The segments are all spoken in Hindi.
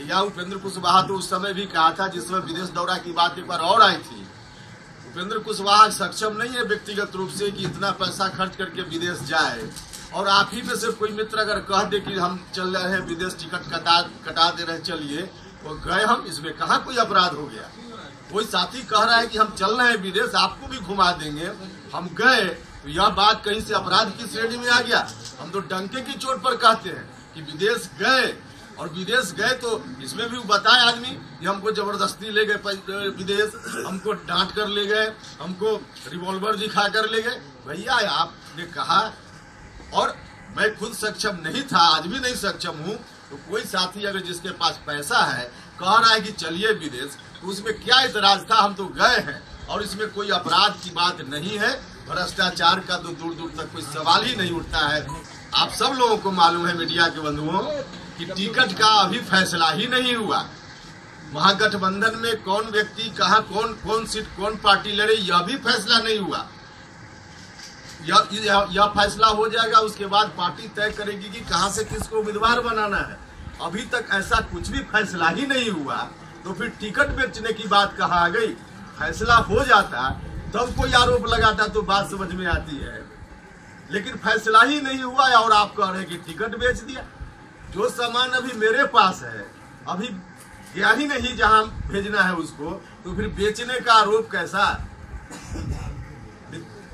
भैया उपेंद्र कुशवाहा तो उस समय भी कहा था जिसमें विदेश दौरा की बात एक बार और आई थी। उपेंद्र कुशवाहा सक्षम नहीं है व्यक्तिगत रूप से कि इतना पैसा खर्च करके विदेश जाए। और आप ही में से कोई मित्र अगर कह दे कि हम चल रहे हैं विदेश, टिकट कटा दे रहे चलिए, तो गए हम, इसमें कहाँ कोई अपराध हो गया। कोई साथी कह रहा है कि हम चल रहे हैं विदेश, आपको भी घुमा देंगे, हम गए, तो यह बात कहीं से अपराध की श्रेणी में आ गया। हम तो डंके की चोट पर कहते हैं कि विदेश गए, और विदेश गए तो इसमें भी बताए आदमी कि हमको जबरदस्ती ले गए विदेश, हमको डांट कर ले गए, हमको रिवॉल्वर दिखा कर ले गए। भैया आपने कहा, और मैं खुद सक्षम नहीं था, आज भी नहीं सक्षम हूँ, तो कोई साथी अगर जिसके पास पैसा है कह रहा है कि चलिए विदेश, तो उसमें क्या इतराज था। हम तो गए हैं और इसमें कोई अपराध की बात नहीं है। भ्रष्टाचार का तो दूर दूर तक कोई सवाल ही नहीं उठता है। आप सब लोगों को मालूम है, मीडिया के बंधुओं, कि टिकट का अभी फैसला ही नहीं हुआ। महागठबंधन में कौन व्यक्ति कहाँ कौन सीट कौन पार्टी लड़े, यह भी फैसला नहीं हुआ। यह फैसला हो जाएगा, उसके बाद पार्टी तय करेगी कि कहां से किसको उम्मीदवार बनाना है। अभी तक ऐसा कुछ भी फैसला ही नहीं हुआ, तो फिर टिकट बेचने की बात कहाँ आ गई। फैसला हो जाता तब कोई आरोप लगाता तो बात समझ में आती है, लेकिन फैसला ही नहीं हुआ और आप कह रहे हैं कि टिकट बेच दिया। जो सामान अभी मेरे पास है, अभी गया ही नहीं जहां भेजना है उसको, तो फिर बेचने का आरोप कैसा।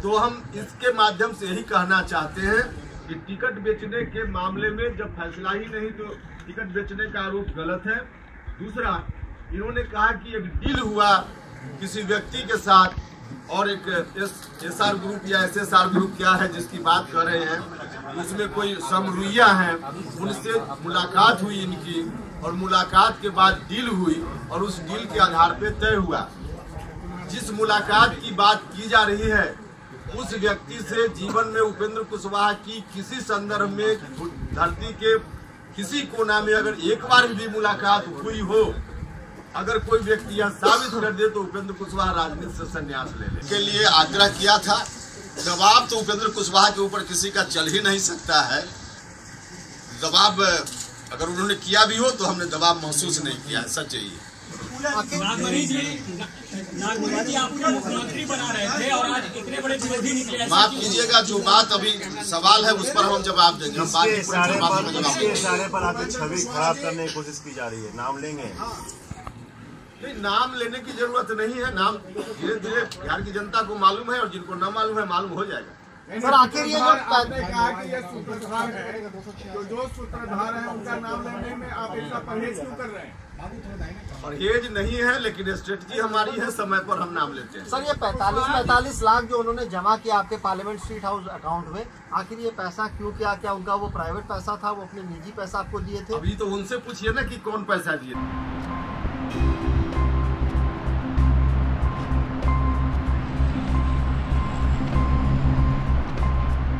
तो हम इसके माध्यम से यही कहना चाहते हैं कि टिकट बेचने के मामले में जब फैसला ही नहीं, तो टिकट बेचने का आरोप गलत है। दूसरा, इन्होंने कहा कि एक डील हुआ किसी व्यक्ति के साथ, और एक एसआर ग्रुप या एसएसआर ग्रुप क्या है जिसकी बात कर रहे हैं, उसमें कोई समरुइया है, उनसे मुलाकात हुई इनकी, और मुलाकात के बाद डील हुई, और उस डील के आधार पर तय हुआ। जिस मुलाकात की बात की जा रही है, उस व्यक्ति से जीवन में उपेंद्र कुशवाहा की किसी संदर्भ में धरती के किसी कोना में अगर एक बार भी मुलाकात हुई हो, अगर कोई व्यक्ति यह साबित कर दे तो उपेंद्र कुशवाहा राजनीति से संन्यास ले ले के लिए आग्रह किया था। दबाव तो उपेंद्र कुशवाहा के ऊपर किसी का चल ही नहीं सकता है। दबाव अगर उन्होंने किया भी हो तो हमने दबाव महसूस नहीं किया है, सच यही है। नागमणि जी आपको मुख्यमंत्री बना रहे थे और आज इतने बड़े विरोधी निकले। माफ कीजिएगा, जो बात अभी सवाल है उस पर हम जवाब देंगे। हम बात इशारे पर आपकी छवि खराब करने की कोशिश की जा रही है। नाम लेंगे? नहीं, नाम लेने की जरूरत नहीं है। नाम धीरे धीरे बिहार की जनता को मालूम है, और जिनको न मालूम है मालूम हो जाएगा। सर, आखिर ये आपने कहा कि ये सूत्रधार है, जो सूत्रधार है उनका नाम लेने में आप इतना परहेज क्यों कर रहे हैं? परहेज नहीं है, लेकिन स्ट्रेटजी हमारी है, समय पर हम नाम लेते हैं। सर, ये 45 लाख जो उन्होंने जमा किया आपके पार्लियामेंट स्ट्रीट हाउस अकाउंट में, आखिर ये पैसा क्यों किया? क्या उनका वो प्राइवेट पैसा था, वो अपने निजी पैसा आपको दिए थे? अभी तो उनसे पूछिए ना कि कौन पैसा दिए।